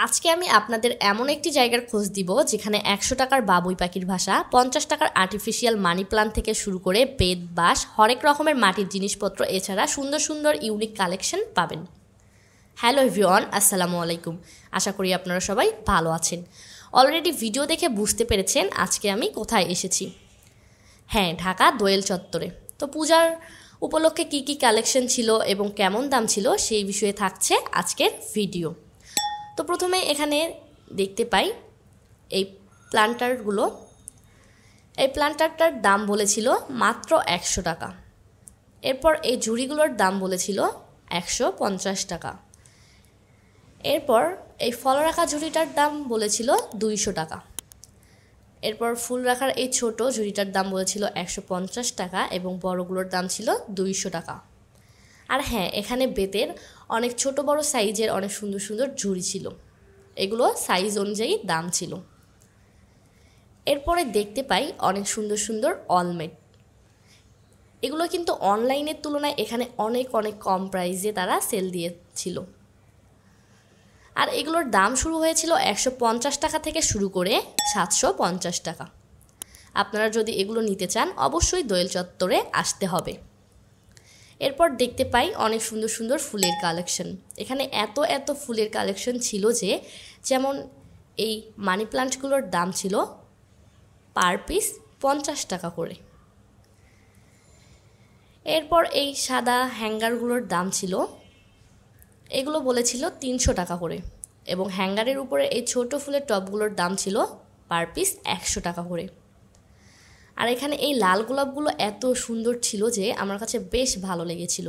আজকে আমি আপনাদের এমন একটি জায়গার খোঁজ দিব যেখানে 100 টাকার বাবুই পাখির ভাষা, 50 টাকার আর্টিফিশিয়াল মানি প্লান্ট থেকে শুরু করে বেত বাঁশ হরেক রকমের মাটির জিনিসপত্র এছাড়া সুন্দর সুন্দর ইউনিক কালেকশন পাবেন। হ্যালো এভরিওয়ান, আসসালামু আলাইকুম। আশা করি আপনারা সবাই ভালো আছেন। অলরেডি ভিডিও দেখে বুঝতে পেরেছেন আজকে আমি কোথায় এসেছি। হ্যাঁ, ঢাকা দোয়েল চত্বরে। তো পূজার উপলক্ষে কি কি কালেকশন ছিল এবং কেমন দাম ছিল সেই বিষয়ে থাকছে আজকের ভিডিও। তো প্রথমে এখানে দেখতে পাই এই প্ল্যান্টারগুলো। এই প্ল্যান্টারটার দাম বলেছিল মাত্র 100 টাকা। এরপর এই ঝুড়িগুলোর দাম বলেছিল 150 টাকা। এরপর এই ফল রাখা ঝুড়িটার দাম বলেছিল 200 টাকা। এরপর ফুল রাখার এই ছোট ঝুড়িটার দাম বলেছিল 150 টাকা এবং বড়গুলোর দাম ছিল 200 টাকা। আর হ্যাঁ, এখানে বেতের অনেক ছোট বড় সাইজের অনেক সুন্দর সুন্দর ঝুড়ি ছিল, এগুলো সাইজ অনুযায়ী দাম ছিল। এরপরে দেখতে পাই অনেক সুন্দর সুন্দর অলমেট। এগুলো কিন্তু অনলাইনের তুলনায় এখানে অনেক অনেক কম প্রাইসে তারা সেল দিয়েছিল। আর এগুলোর দাম শুরু হয়েছিল 150 টাকা থেকে শুরু করে 750 টাকা। আপনারা যদি এগুলো নিতে চান অবশ্যই দোয়েল চত্বরে আসতে হবে। এরপর দেখতে পাই অনেক সুন্দর সুন্দর ফুলের কালেকশন। এখানে এত এত ফুলের কালেকশন ছিল যে, যেমন এই মানি প্লান্টগুলোর দাম ছিল পার পিস 50 টাকা করে। এরপর এই সাদা হ্যাঙ্গারগুলোর দাম ছিল, এগুলো বলেছিল 300 টাকা করে এবং হ্যাঙ্গারের উপরে এই ছোট ফুলের টবগুলোর দাম ছিল পার পিস 100 টাকা করে। আর এখানে এই লাল গোলাপগুলো এত সুন্দর ছিল যে আমার কাছে বেশ ভালো লেগেছিল।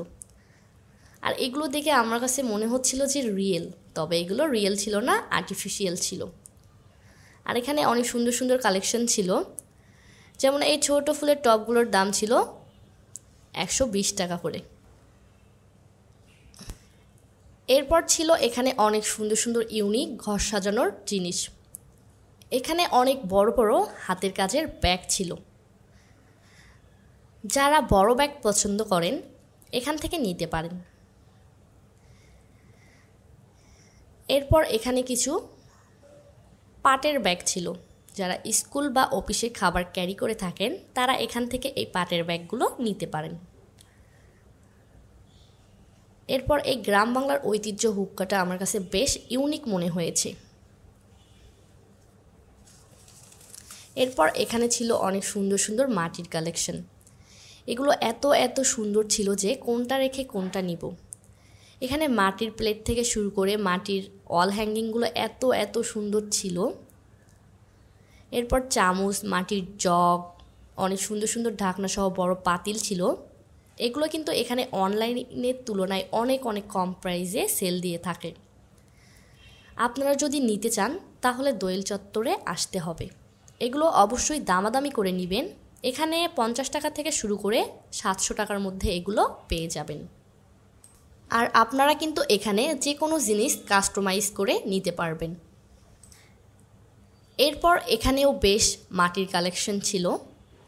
আর এগুলো দেখে আমার কাছে মনে হচ্ছিল যে রিয়েল, তবে এগুলো রিয়েল ছিল না, আর্টিফিশিয়াল ছিল। আর এখানে অনেক সুন্দর সুন্দর কালেকশন ছিল, যেমন এই ছোট ফুলের টবগুলোর দাম ছিল 120 টাকা করে। এরপর ছিল এখানে অনেক সুন্দর সুন্দর ইউনিক ঘর সাজানোর জিনিস। এখানে অনেক বড় বড় হাতের কাজের ব্যাগ ছিল। যারা বড় ব্যাগ পছন্দ করেন এখান থেকে নিতে পারেন। এরপর এখানে কিছু পাটের ব্যাগ ছিল। যারা স্কুল বা অফিসে খাবার ক্যারি করে থাকেন তারা এখান থেকে এই পাটের ব্যাগগুলো নিতে পারেন। এরপর এই গ্রাম বাংলার ঐতিহ্য হুক্কাটা আমার কাছে বেশ ইউনিক মনে হয়েছে। এরপর এখানে ছিল অনেক সুন্দর সুন্দর মাটির কালেকশন। এগুলো এত এত সুন্দর ছিল যে কোনটা রেখে কোনটা নিব। এখানে মাটির প্লেট থেকে শুরু করে মাটির ওয়াল হ্যাঙ্গিংগুলো এত এত সুন্দর ছিল। এরপর চামচ, মাটির জগ, অনেক সুন্দর সুন্দর ঢাকনা সহ বড় পাতিল ছিল। এগুলো কিন্তু এখানে অনলাইনের তুলনায় অনেক অনেক কম প্রাইসে সেল দিয়ে থাকে। আপনারা যদি নিতে চান তাহলে দোয়েল চত্বরে আসতে হবে। এগুলো অবশ্যই দামাদামি করে নেবেন। এখানে 50 টাকা থেকে শুরু করে 700 টাকার মধ্যে এগুলো পেয়ে যাবেন। আর আপনারা কিন্তু এখানে যে কোনো জিনিস কাস্টমাইজ করে নিতে পারবেন। এরপর এখানেও বেশ মাটির কালেকশন ছিল,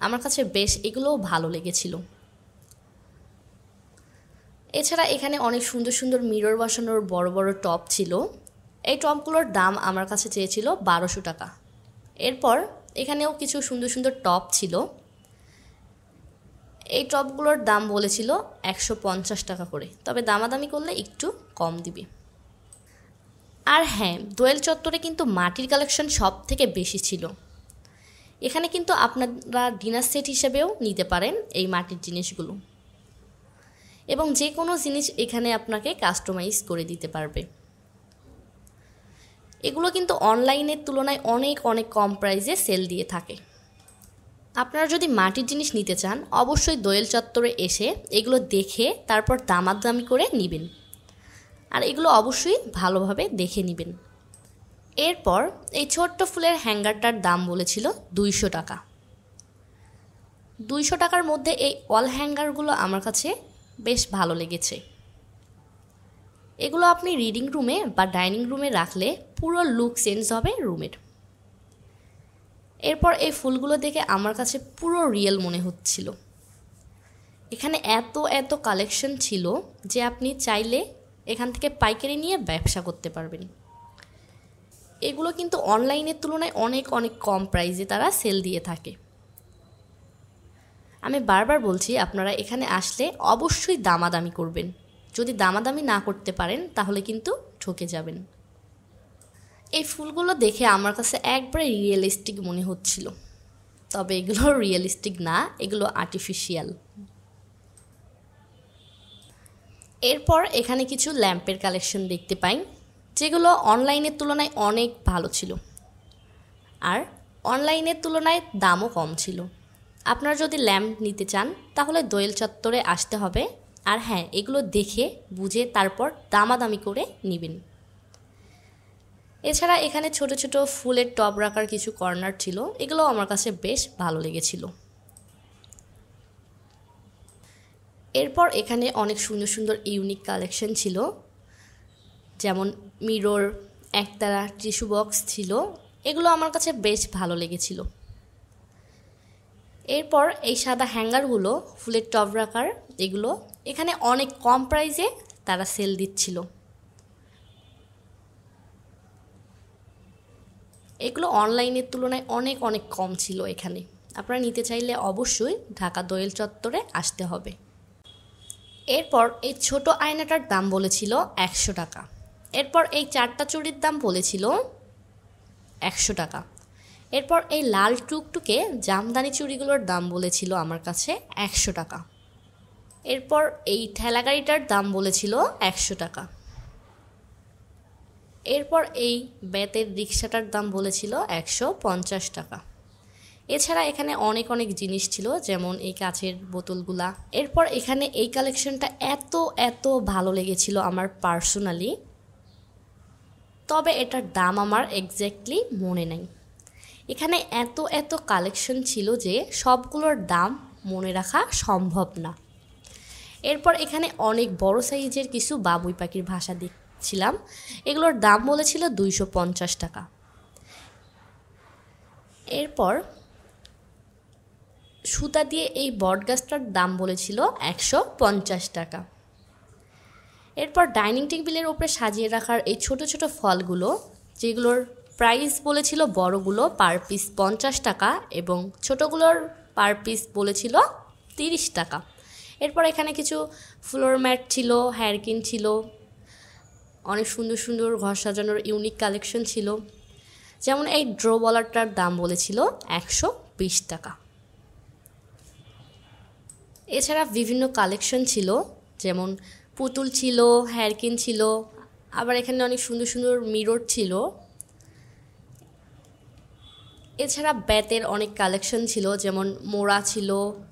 আমার কাছে বেশ এগুলোও ভালো লেগেছিল। এছাড়া এখানে অনেক সুন্দর সুন্দর মিরর বসানোর বড় বড় টব ছিল। এই টবগুলোর দাম আমার কাছে চেয়েছিল 1200 টাকা। এরপর এখানেও কিছু সুন্দর সুন্দর টব ছিল। এই টবগুলোর দাম বলেছিল 150 টাকা করে, তবে দামাদামি করলে একটু কম দিবে। আর হ্যাঁ, দোয়েল চত্বরে কিন্তু মাটির কালেকশন সব থেকে বেশি ছিল। এখানে কিন্তু আপনারা ডিনার সেট হিসেবেও নিতে পারেন এই মাটির জিনিসগুলো, এবং যে কোনো জিনিস এখানে আপনাকে কাস্টমাইজ করে দিতে পারবে। এগুলো কিন্তু অনলাইনের তুলনায় অনেক অনেক কম প্রাইসে সেল দিয়ে থাকে। আপনারা যদি মাটির জিনিস নিতে চান অবশ্যই দোয়েল চত্বরে এসে এগুলো দেখে তারপর দামাদামি করে নেবেন। আর এগুলো অবশ্যই ভালোভাবে দেখে নেবেন। এরপর এই ছোট্ট ফুলের হ্যাঙ্গারটার দাম বলেছিল 200 টাকা। 200 টাকার মধ্যে এই ওয়াল হ্যাঙ্গারগুলো আমার কাছে বেশ ভালো লেগেছে। এগুলো আপনি রিডিং রুমে বা ডাইনিং রুমে রাখলে পুরো লুক চেঞ্জ হবে রুমের। এরপর এই ফুলগুলো দেখে আমার কাছে পুরো রিয়েল মনে হচ্ছিল। এখানে এত এত কালেকশন ছিল যে আপনি চাইলে এখান থেকে পাইকারি নিয়ে ব্যবসা করতে পারবেন। এগুলো কিন্তু অনলাইনের তুলনায় অনেক অনেক কম প্রাইসে তারা সেল দিয়ে থাকে। আমি বারবার বলছি, আপনারা এখানে আসলে অবশ্যই দামাদামি করবেন। যদি দামাদামি না করতে পারেন তাহলে কিন্তু ঠকে যাবেন। এই ফুলগুলো দেখে আমার কাছে একবারে রিয়েলিস্টিক মনে হচ্ছিল, তবে এগুলো রিয়েলিস্টিক না, এগুলো আর্টিফিশিয়াল। এরপর এখানে কিছু ল্যাম্পের কালেকশন দেখতে পাই, যেগুলো অনলাইনের তুলনায় অনেক ভালো ছিল, আর অনলাইনের তুলনায় দামও কম ছিল। আপনারা যদি ল্যাম্প নিতে চান তাহলে দোয়েল চত্বরে আসতে হবে। আর হ্যাঁ, এগুলো দেখে বুঝে তারপর দামাদামি করে নেবেন। এছাড়া এখানে ছোট ছোট ফুলের টব রাখার কিছু কর্নার ছিল, এগুলো আমার কাছে বেশ ভালো লেগেছিল। এরপর এখানে অনেক সুন্দর সুন্দর ইউনিক কালেকশন ছিল, যেমন মিরর, একতারা, টিস্যু বক্স ছিল, এগুলো আমার কাছে বেশ ভালো লেগেছিল। এরপর এই সাদা হ্যাঙ্গারগুলো ফুলের টব রাখার, এগুলো এখানে অনেক কম প্রাইসে তারা সেল দিচ্ছিল। এগুলো অনলাইনের তুলনায় অনেক অনেক কম ছিল এখানে। আপনারা নিতে চাইলে অবশ্যই ঢাকা দোয়েল চত্বরে আসতে হবে। এরপর এই ছোট আয়নাটার দাম বলেছিল 100 টাকা। এরপর এই 4টা চুড়ির দাম বলেছিল 100 টাকা। এরপর এই লাল টুকটুকে জামদানি চুড়িগুলোর দাম বলেছিল আমার কাছে 100 টাকা। এরপর এই ঠেলাগাড়িটার দাম বলেছিল 100 টাকা। এরপর এই বেতের রিক্সাটার দাম বলেছিল 150 টাকা। এছাড়া এখানে অনেক অনেক জিনিস ছিল, যেমন এই কাচের বোতলগুলা। এরপর এখানে এই কালেকশনটা এত এত ভালো লেগেছিল আমার পার্সোনালি, তবে এটার দাম আমার এক্স্যাক্টলি মনে নেই। এখানে এত এত কালেকশন ছিল যে সবগুলোর দাম মনে রাখা সম্ভব না। এরপর এখানে অনেক বড় সাইজের কিছু বাবুই পাখির ভাষা দেখছিলাম, এগুলোর দাম বলেছিল 250 টাকা। এরপর সুতা দিয়ে এই বটগাছটার দাম বলেছিল 150 টাকা। এরপর ডাইনিং টেবিলের উপরে সাজিয়ে রাখার এই ছোট ছোট ফলগুলো, যেগুলোর প্রাইস বলেছিল বড়গুলো পার পিস 50 টাকা এবং ছোটোগুলোর পার পিস বলেছিল 30 টাকা। এরপর এখানে কিছু ফ্লোর ম্যাট ছিল, হ্যারকিন ছিল, অনেক সুন্দর সুন্দর ঘর সাজানোর ইউনিক কালেকশন ছিল, যেমন এই ড্র বলারটার দাম বলেছিল 120 টাকা। এছাড়া বিভিন্ন কালেকশন ছিল, যেমন পুতুল ছিল, হ্যারকিন ছিল, আবার এখানে অনেক সুন্দর সুন্দর মিরর ছিল। এছাড়া বেতের অনেক কালেকশন ছিল, যেমন মোড়া ছিল,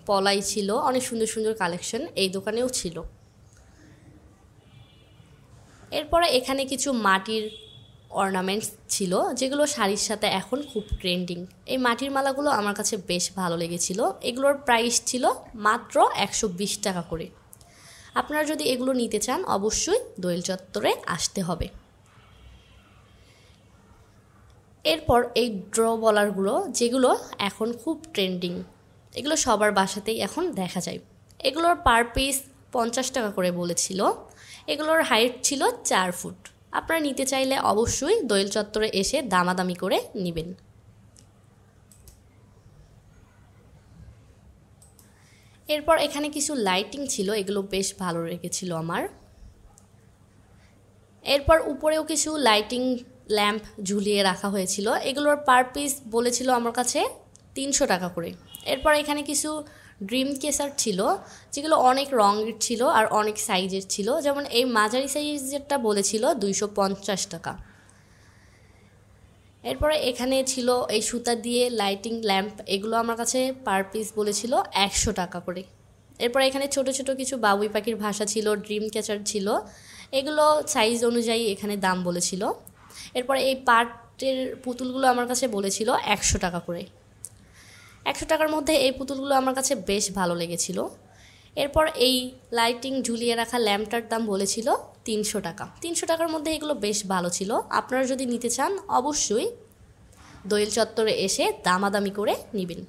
পলাই ছিল, অনেক সুন্দর সুন্দর কালেকশন এই দোকানেও ছিল। এরপরে এখানে কিছু মাটির অর্নামেন্টস ছিল, যেগুলো শাড়ির সাথে এখন খুব ট্রেন্ডিং। এই মাটির মালাগুলো আমার কাছে বেশ ভালো লেগেছিল। এগুলোর প্রাইস ছিল মাত্র 120 টাকা করে। আপনারা যদি এগুলো নিতে চান অবশ্যই দোয়েল চত্বরে আসতে হবে। এরপর এই ড্র বলারগুলো, যেগুলো এখন খুব ট্রেন্ডিং, এগুলো সবার বাসাতেই এখন দেখা যায়। এগুলোর পার পিস 50 টাকা করে বলেছিল। এগুলোর হাইট ছিল 4 ফুট। আপনারা নিতে চাইলে অবশ্যই দোয়েল চত্বরে এসে দামাদামি করে নেবেন। এরপর এখানে কিছু লাইটিং ছিল, এগুলো বেশ ভালো লেগেছিল আমার। এরপর উপরেও কিছু লাইটিং ল্যাম্প ঝুলিয়ে রাখা হয়েছিল, এগুলোর পার পিস বলেছিল আমার কাছে 300 টাকা করে। এরপর এখানে কিছু ড্রিম কেসার ছিল, যেগুলো অনেক রঙের ছিল আর অনেক সাইজের ছিল, যেমন এই মাঝারি সাইজেরটা বলেছিল 250 টাকা। এরপরে এখানে ছিল এই সুতা দিয়ে লাইটিং ল্যাম্প, এগুলো আমার কাছে পার পিস বলেছিল 100 টাকা করে। এরপর এখানে ছোট ছোট কিছু বাবুই পাখির ভাষা ছিল, ড্রিম ক্যাচার ছিল, এগুলো সাইজ অনুযায়ী এখানে দাম বলেছিল। এরপরে এই পাটের পুতুলগুলো আমার কাছে বলেছিল 100 টাকা করে। 100 টাকার মধ্যে এই পুতুলগুলো আমার কাছে বেশ ভালো লেগেছিল। এরপর এই লাইটিং ঝুলিয়ে রাখা ল্যাম্পটার দাম বলেছিল 300 টাকা। 300 টাকার মধ্যে এগুলো বেশ ভালো ছিল। আপনারা যদি নিতে চান অবশ্যই দোয়েল চত্বরে এসে দামাদামি করে নেবেন।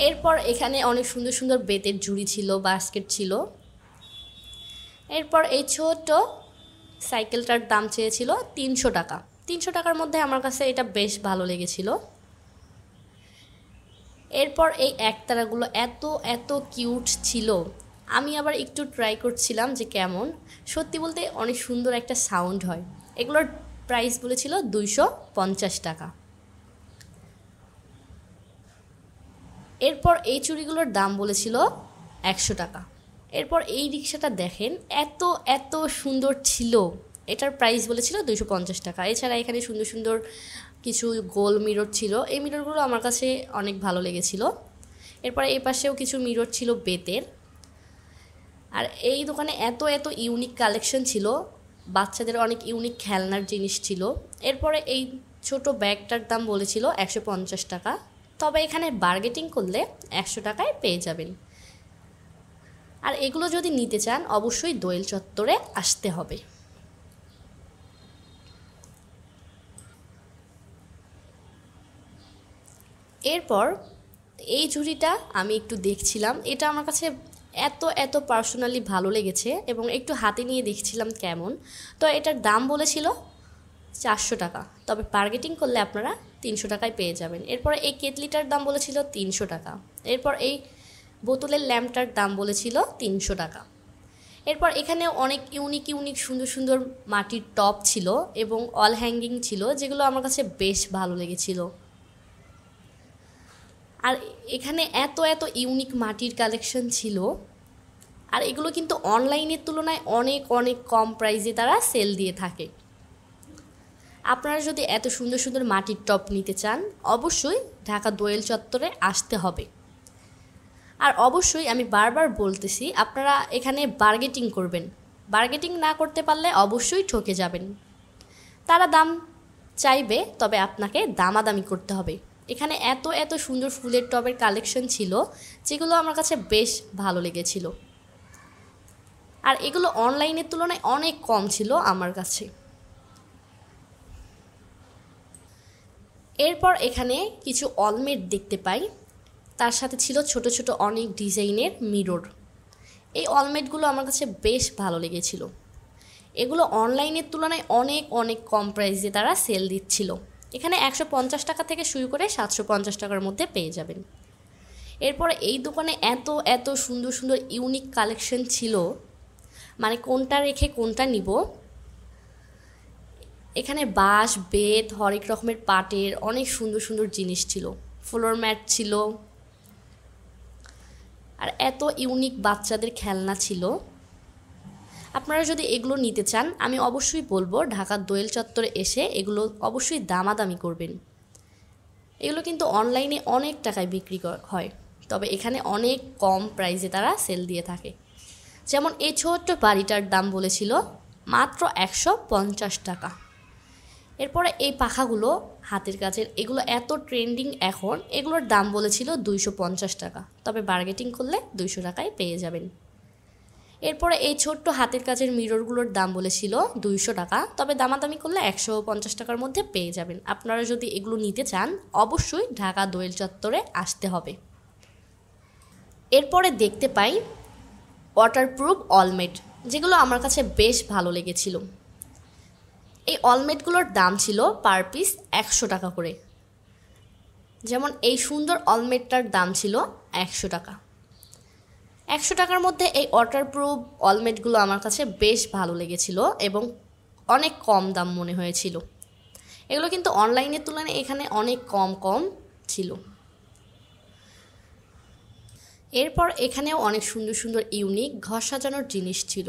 এরপর এখানে অনেক সুন্দর সুন্দর বেতের ঝুড়ি ছিল, বাস্কেট ছিল। এরপর এই ছোট সাইকেলটার দাম চেয়েছিল 300 টাকা। 300 টাকার মধ্যে আমার কাছে এটা বেশ ভালো লেগেছিল। এরপর এই একতারাগুলো এত এত কিউট ছিল, আমি আবার একটু ট্রাই করছিলাম যে কেমন। সত্যি বলতে অনেক সুন্দর একটা সাউন্ড হয়। এগুলোর প্রাইস বলেছিল 250 টাকা। এরপর এই চুড়িগুলোর দাম বলেছিল 100 টাকা। এরপর এই রিক্সাটা দেখেন, এত এত সুন্দর ছিল। এটার প্রাইস বলেছিল 250 টাকা। এছাড়া এখানে সুন্দর সুন্দর কিছু গোল মিরর ছিল, এই মিররগুলো আমার কাছে অনেক ভালো লেগেছিল। এরপরে এই পাশেও কিছু মিরর ছিল বেতের। আর এই দোকানে এত এত ইউনিক কালেকশন ছিল, বাচ্চাদের অনেক ইউনিক খেলনার জিনিস ছিল। এরপরে এই ছোট ব্যাগটার দাম বলেছিল 150 টাকা, তবে এখানে বার্গেটিং করলে 100 টাকায় পেয়ে যাবেন। আর এগুলো যদি নিতে চান অবশ্যই দোয়েল চত্বরে আসতে হবে। এরপর এই ঝুড়িটা আমি একটু দেখছিলাম, এটা আমার কাছে এত এত পার্সোনালি ভালো লেগেছে এবং একটু হাতে নিয়ে দেখছিলাম কেমন। তো এটার দাম বলেছিল 400 টাকা, তবে বার্গেটিং করলে আপনারা 300 টাকায় পেয়ে যাবেন। এরপর এই কেটলিটার দাম বলেছিল 300 টাকা। এরপর এই বোতলের ল্যাম্পটার দাম বলেছিল 300 টাকা। এরপর এখানে অনেক ইউনিক ইউনিক সুন্দর সুন্দর মাটির টপ ছিল এবং অল হ্যাঙ্গিং ছিল, যেগুলো আমার কাছে বেশ ভালো লেগেছিল। আর এখানে এত এত ইউনিক মাটির কালেকশন ছিল, আর এগুলো কিন্তু অনলাইনের তুলনায় অনেক অনেক কম প্রাইসে তারা সেল দিয়ে থাকে। আপনারা যদি এত সুন্দর সুন্দর মাটির টপ নিতে চান অবশ্যই ঢাকা দোয়েল চত্বরে আসতে হবে। আর অবশ্যই আমি বারবার বলতেছি, আপনারা এখানে বার্গেটিং করবেন। বার্গেটিং না করতে পারলে অবশ্যই ঠকে যাবেন। তারা দাম চাইবে, তবে আপনাকে দামাদামি করতে হবে। এখানে এত এত সুন্দর ফুলের টবের কালেকশন ছিল, যেগুলো আমার কাছে বেশ ভালো লেগেছিল। আর এগুলো অনলাইনের তুলনায় অনেক কম ছিল আমার কাছে। এরপর এখানে কিছু অলমেট দেখতে পাই, তার সাথে ছিল ছোট ছোট অনেক ডিজাইনের মিরর। এই অলমেটগুলো আমার কাছে বেশ ভালো লেগেছিল। এগুলো অনলাইনের তুলনায় অনেক অনেক কম প্রাইসে তারা সেল দিচ্ছিল। এখানে 150 টাকা থেকে শুরু করে 750 টাকার মধ্যে পেয়ে যাবেন। এরপর এই দোকানে এত এত সুন্দর সুন্দর ইউনিক কালেকশন ছিল, মানে কোনটা রেখে কোনটা নিব। এখানে বাঁশ, বেত, হরেক রকমের পাটের অনেক সুন্দর সুন্দর জিনিস ছিল। ফ্লোর ম্যাট ছিল, আর এত ইউনিক বাচ্চাদের খেলনা ছিল। আপনারা যদি এগুলো নিতে চান আমি অবশ্যই বলবো ঢাকার দোয়েল চত্বরে এসে এগুলো অবশ্যই দামাদামি করবেন। এগুলো কিন্তু অনলাইনে অনেক টাকায় বিক্রি হয়, তবে এখানে অনেক কম প্রাইসে তারা সেল দিয়ে থাকে। যেমন এই ছোট্ট বাড়িটার দাম বলেছিল মাত্র 150 টাকা। এরপরে এই পাখাগুলো হাতের কাছের, এগুলো এত ট্রেন্ডিং এখন, এগুলোর দাম বলেছিল 250 টাকা, তবে বার্গেটিং করলে 200 টাকায় পেয়ে যাবেন। এরপরে এই ছোট্ট হাতের কাছের মিররগুলোর দাম বলেছিল 200 টাকা, তবে দামাদামি করলে 150 টাকার মধ্যে পেয়ে যাবেন। আপনারা যদি এগুলো নিতে চান অবশ্যই ঢাকা দোয়েল চত্বরে আসতে হবে। এরপরে দেখতে পাই ওয়াটারপ্রুফ অলমেট, যেগুলো আমার কাছে বেশ ভালো লেগেছিল। এই অলমেটগুলোর দাম ছিল পার পিস 100 টাকা করে। যেমন এই সুন্দর অলমেটটার দাম ছিল 100 টাকা। 100 টাকার মধ্যে এই ওয়াটারপ্রুফ অলমেটগুলো আমার কাছে বেশ ভালো লেগেছিল এবং অনেক কম দাম মনে হয়েছিল। এগুলো কিন্তু অনলাইনের তুলনায় এখানে অনেক কম কম ছিল। এরপর এখানেও অনেক সুন্দর সুন্দর ইউনিক ঘর সাজানোর জিনিস ছিল।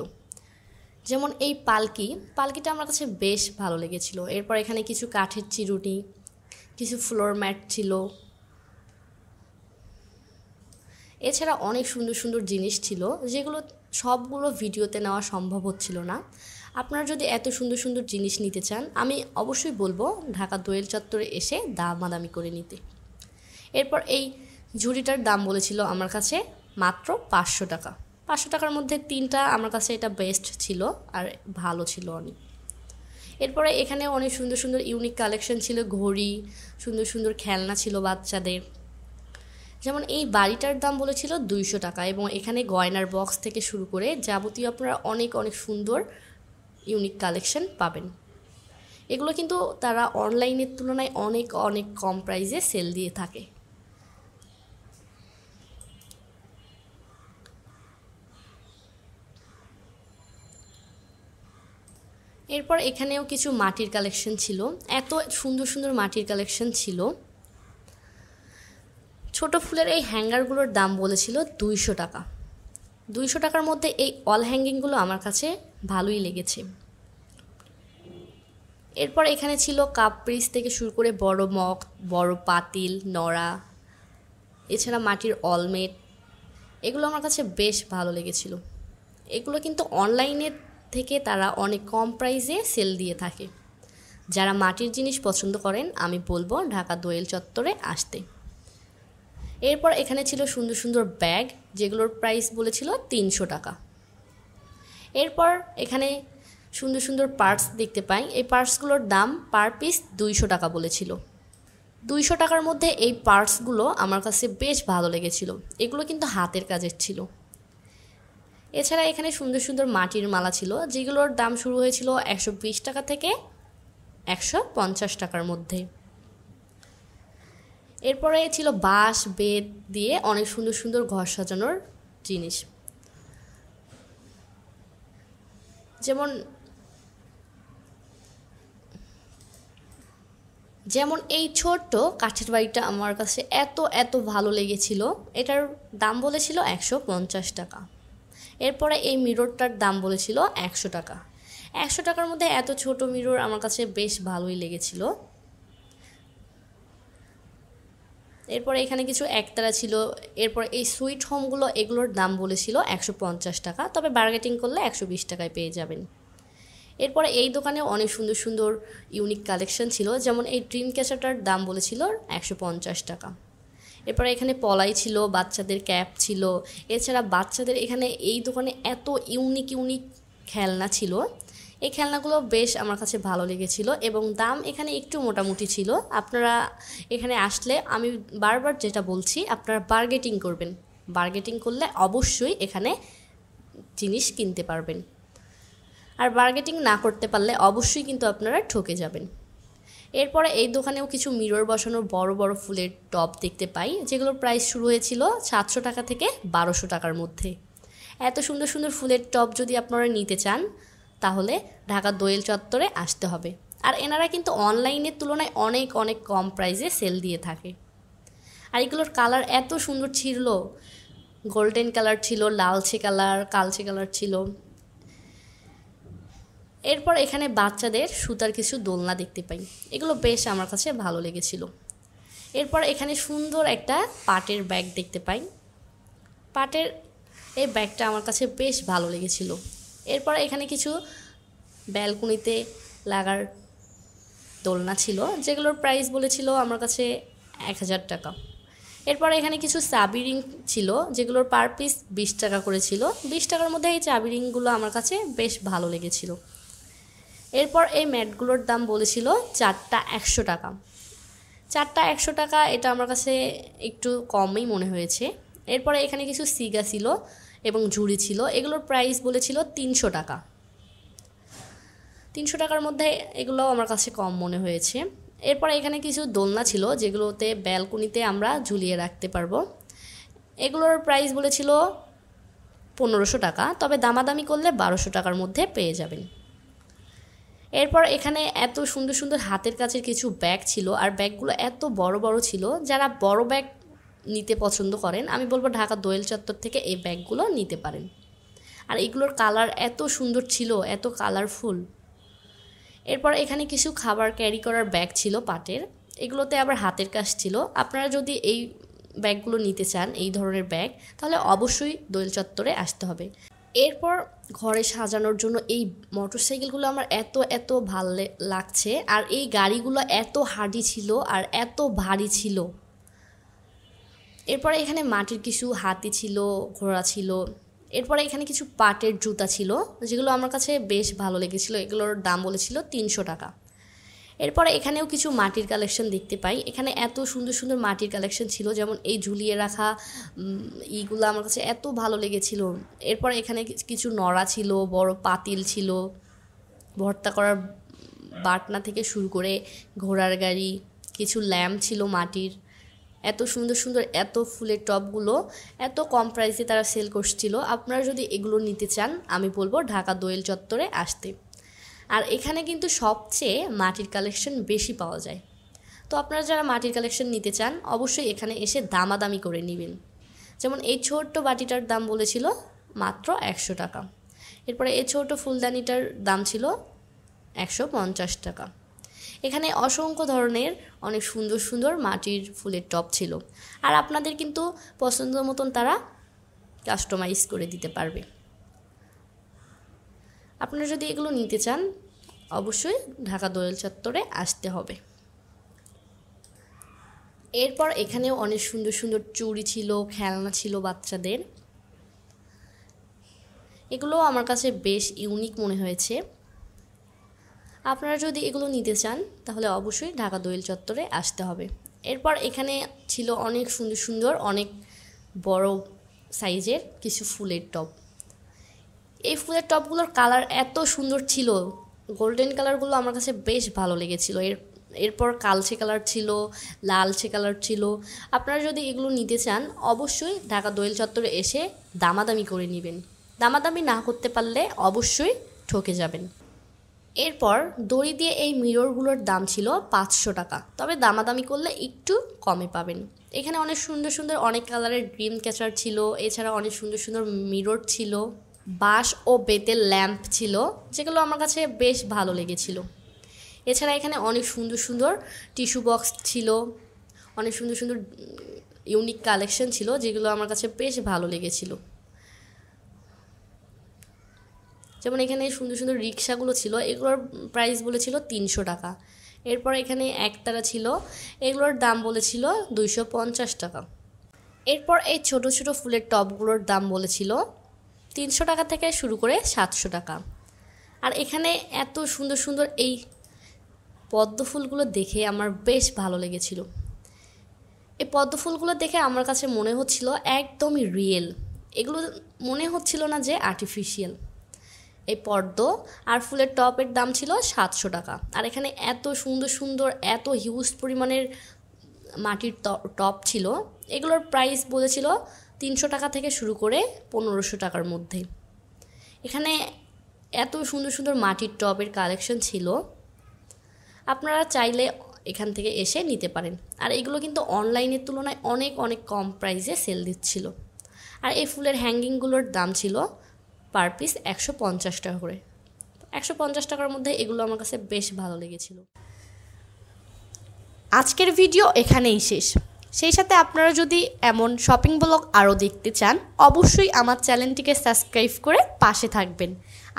যেমন এই পালকিটা আমার কাছে বেশ ভালো লেগেছিল। এরপর এখানে কিছু কাঠের চিরুনি, কিছু ফ্লোর ম্যাট ছিল। এছাড়া অনেক সুন্দর সুন্দর জিনিস ছিল, যেগুলো সবগুলো ভিডিওতে নেওয়া সম্ভব হচ্ছিল না। আপনারা যদি এত সুন্দর সুন্দর জিনিস নিতে চান আমি অবশ্যই বলবো ঢাকা দোয়েল চত্বরে এসে দামাদামি করে নিতে। এরপর এই ঝুড়িটার দাম বলেছিল আমার কাছে মাত্র 500 টাকা। 500 টাকার মধ্যে 3টা আমার কাছে এটা বেস্ট ছিল আর ভালো ছিল অনেক। এরপরে এখানে অনেক সুন্দর সুন্দর ইউনিক কালেকশন ছিল, ঘড়ি, সুন্দর সুন্দর খেলনা ছিল বাচ্চাদের। যেমন এই বাড়িটার দাম বলেছিল 200 টাকা এবং এখানে গয়নার বক্স থেকে শুরু করে যাবতীয় আপনারা অনেক অনেক সুন্দর ইউনিক কালেকশন পাবেন। এগুলো কিন্তু তারা অনলাইনের তুলনায় অনেক অনেক কম প্রাইসে সেল দিয়ে থাকে। এরপর এখানেও কিছু মাটির কালেকশন ছিল, এত সুন্দর সুন্দর মাটির কালেকশন ছিল। ছোট ফুলের এই হ্যাঙ্গারগুলোর দাম বলেছিল 200 টাকা। 200 টাকার মধ্যে এই অল হ্যাঙ্গিংগুলো আমার কাছে ভালোই লেগেছে। এরপর এখানে ছিল কাপ পিস থেকে শুরু করে বড় মগ, বড় পাতিল, নড়া, এছাড়া মাটির অলমেট, এগুলো আমার কাছে বেশ ভালো লেগেছিল। এগুলো কিন্তু অনলাইনের থেকে তারা অনেক কম প্রাইসে সেল দিয়ে থাকে। যারা মাটির জিনিস পছন্দ করেন আমি বলবো ঢাকা দোয়েল চত্বরে আসতে। এরপর এখানে ছিল সুন্দর সুন্দর ব্যাগ, যেগুলোর প্রাইস বলেছিল 300 টাকা। এরপর এখানে সুন্দর সুন্দর পার্টস দেখতে পাই, এই পার্টসগুলোর দাম পার পিস 200 টাকা বলেছিল। 200 টাকার মধ্যে এই পার্টসগুলো আমার কাছে বেশ ভালো লেগেছিল, এগুলো কিন্তু হাতের কাজের ছিল। এছাড়া এখানে সুন্দর সুন্দর মাটির মালা ছিল, যেগুলোর দাম শুরু হয়েছিল 120 টাকা থেকে 150 টাকার মধ্যে। এরপরে ছিল বাঁশ বেত দিয়ে অনেক সুন্দর সুন্দর ঘর সাজানোর জিনিস, যেমন এই ছোট্ট কাঠের বাড়িটা আমার কাছে এত এত ভালো লেগেছিল, এটার দাম বলেছিল 150 টাকা। এরপরে এই মিররটার দাম বলেছিল 100 টাকা। 100 টাকার মধ্যে এত ছোট মিরর আমার কাছে বেশ ভালোই লেগেছিল। এরপরে এখানে কিছু একতারা ছিল। এরপর এই সুইট হোমগুলো, এগুলোর দাম বলেছিল 150 টাকা, তবে বার্গেটিং করলে 120 টাকায় পেয়ে যাবেন। এরপরে এই দোকানে অনেক সুন্দর সুন্দর ইউনিক কালেকশন ছিল, যেমন এই ড্রিম ক্যাচারটার দাম বলেছিল 150 টাকা। এরপরে এখানে পলাই ছিল, বাচ্চাদের ক্যাপ ছিল। এছাড়া বাচ্চাদের এখানে এই দোকানে এত ইউনিক ইউনিক খেলনা ছিল, এই খেলনাগুলো বেশ আমার কাছে ভালো লেগেছিল এবং দাম এখানে একটু মোটামুটি ছিল। আপনারা এখানে আসলে আমি বারবার যেটা বলছি, আপনারা বার্গেটিং করবেন, বার্গেটিং করলে অবশ্যই এখানে জিনিস কিনতে পারবেন, আর বার্গেটিং না করতে পারলে অবশ্যই কিন্তু আপনারা ঠকে যাবেন। এরপরে এই দোকানেও কিছু মিরর বসানোর বড় বড় ফুলের টব দেখতে পাই, যেগুলোর প্রাইস শুরু হয়েছিল 700 টাকা থেকে 1200 টাকার মধ্যে। এত সুন্দর সুন্দর ফুলের টব যদি আপনারা নিতে চান তাহলে ঢাকা দোয়েল চত্বরে আসতে হবে। আর এনারা কিন্তু অনলাইনের তুলনায় অনেক অনেক কম প্রাইসে সেল দিয়ে থাকে। আর এগুলোর কালার এত সুন্দর ছিল, গোল্ডেন কালার ছিল, লালচে কালার, কালচে কালার ছিল। এরপর এখানে বাচ্চাদের সুতার কিছু দোলনা দেখতে পাই, এগুলো বেশ আমার কাছে ভালো লেগেছিল। এরপর এখানে সুন্দর একটা পাটের ব্যাগ দেখতে পাই, পাটের এই ব্যাগটা আমার কাছে বেশ ভালো লেগেছিল। এরপর এখানে কিছু ব্যালকনিতে লাগার দোলনা ছিল, যেগুলোর প্রাইস বলেছিল আমার কাছে 1000 টাকা। এরপর এখানে কিছু চাবি রিং ছিল, যেগুলোর পার পিস 20 টাকা করেছিল। 20 টাকার মধ্যে এই চাবি রিংগুলো আমার কাছে বেশ ভালো লেগেছিল। এরপর এই ম্যাটগুলোর দাম বলেছিল 4টা 100 টাকা। 4টা 100 টাকা, এটা আমার কাছে একটু কমই মনে হয়েছে। এরপরে এখানে কিছু সিগা ছিল এবং ঝুড়ি ছিল, এগুলোর প্রাইস বলেছিল 300 টাকা। 300 টাকার মধ্যে এগুলো আমার কাছে কম মনে হয়েছে। এরপর এখানে কিছু দোলনা ছিল, যেগুলোতে ব্যালকনিতে আমরা ঝুলিয়ে রাখতে পারবো। এগুলোর প্রাইস বলেছিল 1500 টাকা, তবে দামাদামি করলে 1200 টাকার মধ্যে পেয়ে যাবেন। এরপর এখানে এত সুন্দর সুন্দর হাতের কাছের কিছু ব্যাগ ছিল, আর ব্যাগগুলো এত বড় বড় ছিল। যারা বড় ব্যাগ নিতে পছন্দ করেন আমি বলবো ঢাকা দোয়েল চত্বর থেকে এই ব্যাগগুলো নিতে পারেন। আর এগুলোর কালার এত সুন্দর ছিল, এত কালারফুল। এরপর এখানে কিছু খাবার ক্যারি করার ব্যাগ ছিল পাটের, এগুলোতে আবার হাতের কাজ ছিল। আপনারা যদি এই ব্যাগগুলো নিতে চান, এই ধরনের ব্যাগ, তাহলে অবশ্যই দোয়েল চত্বরে আসতে হবে। এরপর ঘরে সাজানোর জন্য এই মোটরসাইকেলগুলো আমার এত এত ভালো লাগছে, আর এই গাড়িগুলো এত হার্ডি ছিল আর এত ভারী ছিল। এরপরে এখানে মাটির কিছু হাতি ছিল, ঘোড়া ছিল। এরপরে এখানে কিছু পাটের জুতা ছিল, যেগুলো আমার কাছে বেশ ভালো লেগেছিল, এগুলোর দাম বলেছিল 300 টাকা। এরপরে এখানেও কিছু মাটির কালেকশন দেখতে পাই। এখানে এত সুন্দর সুন্দর মাটির কালেকশন ছিল, যেমন এই ঝুলিয়ে রাখা ইগুলো আমার কাছে এত ভালো লেগেছিল। এরপর এখানে কিছু নড়া ছিল, বড় পাতিল ছিল, ভর্তা করার বাটনা থেকে শুরু করে ঘোড়ার গাড়ি, কিছু ল্যাম্প ছিল মাটির। এত সুন্দর সুন্দর এত ফুলের টবগুলো এত কম প্রাইসে তারা সেল করছিল। আপনারা যদি এগুলো নিতে চান আমি বলবো ঢাকা দোয়েল চত্বরে আসতে। আর এখানে কিন্তু সবচেয়ে মাটির কালেকশন বেশি পাওয়া যায়। তো আপনারা যারা মাটির কালেকশন নিতে চান অবশ্যই এখানে এসে দামাদামি করে নেবেন। যেমন এই ছোট্ট বাটিটার দাম বলেছিল মাত্র 100 টাকা। এরপরে এই ছোট ফুলদানিটার দাম ছিল 150 টাকা। এখানে অসংখ্য ধরনের অনেক সুন্দর সুন্দর মাটির ফুলের টব ছিল। আর আপনাদের কিন্তু পছন্দ মতন তারা কাস্টমাইজ করে দিতে পারবে। আপনারা যদি এগুলো নিতে চান অবশ্যই ঢাকা দোয়েল চত্বরে আসতে হবে। এরপর এখানেও অনেক সুন্দর সুন্দর চুড়ি ছিল, খেলনা ছিল বাচ্চাদের। এগুলো আমার কাছে বেশ ইউনিক মনে হয়েছে। আপনারা যদি এগুলো নিতে চান তাহলে অবশ্যই ঢাকা দোয়েল চত্বরে আসতে হবে। এরপর এখানে ছিল অনেক সুন্দর সুন্দর অনেক বড় সাইজের কিছু ফুলের টব। এই ফুলের টবগুলোর কালার এত সুন্দর ছিল, গোল্ডেন কালারগুলো আমার কাছে বেশ ভালো লেগেছিল। এরপর কালচে কালার ছিল, লালচে কালার ছিল। আপনারা যদি এগুলো নিতে চান অবশ্যই ঢাকা দোয়েল চত্বরে এসে দামাদামি করে নেবেন। দামাদামি না করতে পারলে অবশ্যই ঠকে যাবেন। এরপর দড়ি দিয়ে এই মিররগুলোর দাম ছিল 500 টাকা, তবে দামাদামি করলে একটু কমে পাবেন। এখানে অনেক সুন্দর সুন্দর অনেক কালারের ড্রিম ক্যাচার ছিল, এছাড়া অনেক সুন্দর সুন্দর মিরর ছিল, বাঁশ ও বেতের ল্যাম্প ছিল, যেগুলো আমার কাছে বেশ ভালো লেগেছিল। এছাড়া এখানে অনেক সুন্দর সুন্দর টিস্যু বক্স ছিল, অনেক সুন্দর সুন্দর ইউনিক কালেকশন ছিল, যেগুলো আমার কাছে বেশ ভালো লেগেছিল। যেমন এখানে সুন্দর সুন্দর রিক্সাগুলো ছিল, এগুলোর প্রাইস বলেছিল 300 টাকা। এরপর এখানে একতারা ছিল, এগুলোর দাম বলেছিল 250 টাকা। এরপর এই ছোট ছোট ফুলের টবগুলোর দাম বলেছিল 300 টাকা থেকে শুরু করে 700 টাকা। আর এখানে এত সুন্দর সুন্দর এই পদ্ম ফুলগুলো দেখে আমার বেশ ভালো লেগেছিল। এই পদ্ম ফুলগুলো দেখে আমার কাছে মনে হচ্ছিল একদমই রিয়েল, এগুলো মনে হচ্ছিল না যে আর্টিফিশিয়াল। এই পদ্ম আর ফুলের টপের দাম ছিল 700 টাকা। আর এখানে এত সুন্দর সুন্দর এত হিউজ পরিমাণের মাটির টপ ছিল, এগুলোর প্রাইস বলেছিল 300 টাকা থেকে শুরু করে 1500 টাকার মধ্যে। এখানে এত সুন্দর সুন্দর মাটির টবের কালেকশন ছিল, আপনারা চাইলে এখান থেকে এসে নিতে পারেন। আর এগুলো কিন্তু অনলাইনের তুলনায় অনেক অনেক কম প্রাইসে সেল দিচ্ছিল। আর এই ফুলের হ্যাঙ্গিংগুলোর দাম ছিল পার পিস 150 টাকা করে। 150 টাকার মধ্যে এগুলো আমার কাছে বেশ ভালো লেগেছিল। আজকের ভিডিও এখানেই শেষ। সেই সাথে আপনারা যদি এমন শপিং ব্লগ আরও দেখতে চান অবশ্যই আমার চ্যানেলটিকে সাবস্ক্রাইব করে পাশে থাকবেন।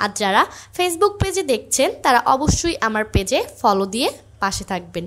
আর যারা ফেসবুক পেজে দেখছেন তারা অবশ্যই আমার পেজে ফলো দিয়ে পাশে থাকবেন।